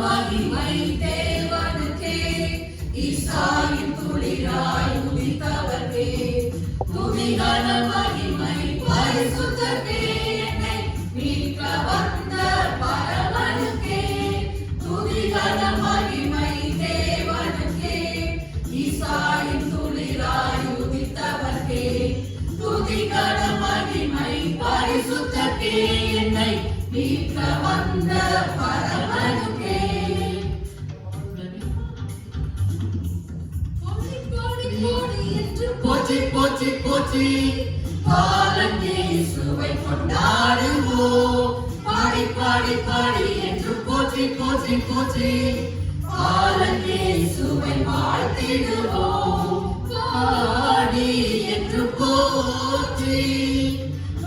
மகிமை தேவனுக்கே, ஈசாயின் துளிராய் உதித்தவர்க்கே. துதிகன மகிமை பரிசுத்தர்க்கே, என்னை மீட்க வந்த பரமனுக்கே. துதிகன மகிமை தேவனுக்கே, ஈசாயின் துளிராய் உதித்தவர்க்கே. துதிகன மகிமை பரிசுத்தர்க்கே, என்னை மீட்க வந்த பரமனுக்கே. போற்றி போற்றி போற்றி பாலன் இயேசுவை கொண்டாடுவோம். பாடி பாடி பாடி என்று போற்றி போற்றி போற்றி பாலன் இயேசுவை வாழ்த்திடுவோம். பாடி என்று போற்றி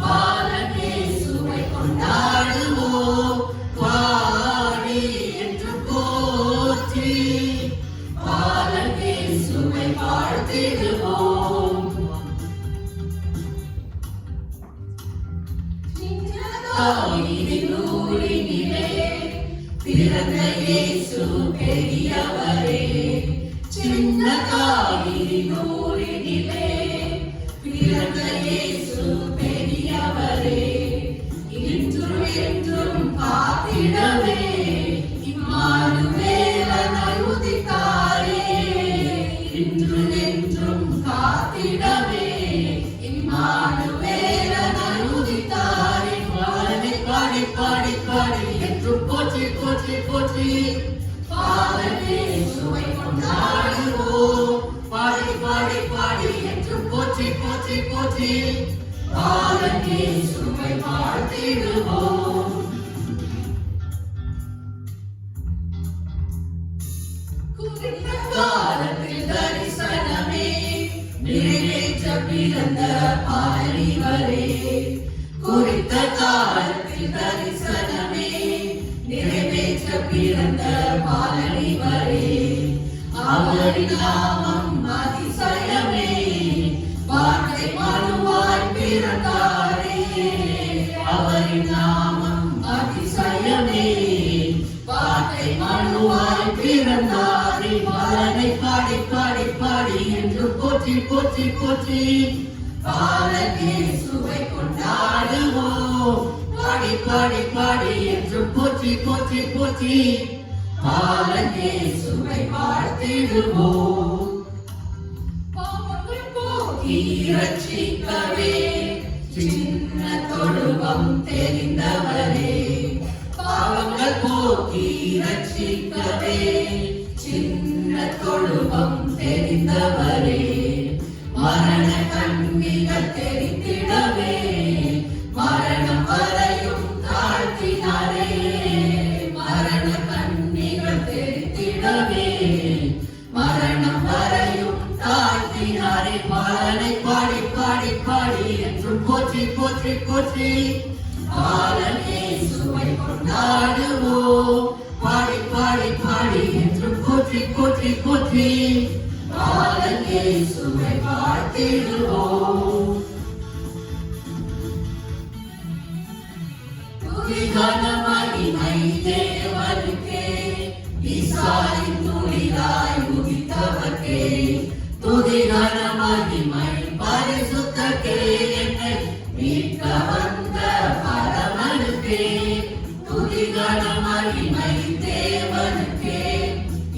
பாலன் இயேசுவை கொண்டாடுவோம். பாடி என்று போற்றி பாலன் இயேசுவை வாழ்த்திடுவோம். நூறினிலே பிறந்த இயேசு பெரியவரே. சின்ன காவிரி நூறினிலே பிறந்த இயேசு பெரியவரே. இன்றும் என்றும் காத்திடவே இம்மானுவேலனாய் உதித்தாரே. இன்றும் என்றும் காத்திடவே இம்மானுவேலனாய் உதித்தாரே. பாடி பாடி பாடி என்று போற்றி போற்றி போற்றி பாலன் இயேசுவை கொண்டாடுவோம். பாடி பாடி பாடி என்று போற்றி போற்றி போற்றி பாலன் இயேசுவை வாழ்த்திடுவோம். காலத்தில் தரிசனமே நிறைவேற்ற பிறந்த பாலிவரே. குறித்த காலத்தில் தரிசனமே நிறைவேற்ற பிறந்த பாலிவரே. அவரின் நாமம் அதிசயமே, வார்த்தை மனுவாய் பிறந்தாரே. அவரின் நாமம் அதிசயமே, வார்த்தை மனுவாய் பிறந்தாரே. பாலனை பாடி பாடி பாடி என்று போற்றி போற்றி போற்றி பாலன் இயேசுவை கொண்டாடுவோம். பாடி பாடி பாடி என்று போற்றி போற்றி போற்றி பாலன் இயேசுவை வாழ்த்திடுவோம். பாவங்கள் போக்கி ரட்சிக்கவே சின்ன தொழுவம் தெரிந்தவரே. பாவங்கள் போக்கி ரட்சிக்கவே சின்ன தொழுவம் தெரிந்தவரே. மரண கண்ணிகள் தெரிந்திடவே மரணம் வரையும் தாழ்த்தினாரே. மரண கண்ணிகள் தெரிந்திடவே மரணம் வரையும் தாழ்த்தினாரே. பாலனை பாடி பாடி பாடி என்று போற்றி போற்றி போற்றி பாலன் இயேசுவை கொண்டாடுவோம். பாடி பாடி பாடி என்று போற்றி போற்றி போற்றி பாலன் இயேசுவை வாழ்த்திடுவோம். துதிகன மகிமை தேவனுக்கே, ஈசாயின் துளிராய் உதித்தவர்க்கே. துதிகன மகிமை பரிசுத்தர்க்கே, என்னை மீட்க வந்த பரமனுக்கே. துதிகன மகிமை தேவனுக்கே,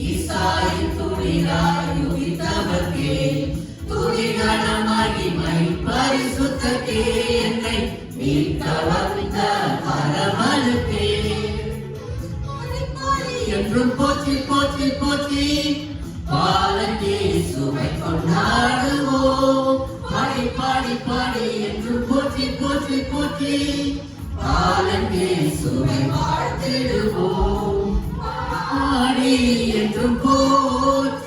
ஈசாயின் துளிராய் உதித்தவர்க்கே. துதிகன மகிமை பரிசுத்தர்க்கே, என்னை மீட்க வந்த பரமனுக்கே. என்றும் போற்றி போற்றி போற்றி பாலன் இயேசுவை கொண்டாடுவோம். பாடி பாடி பாடி என்றும் போற்றி போற்றி போற்றி பாலன் இயேசுவை வாழ்த்திடுவோம். பாடி என்றும் போற்றி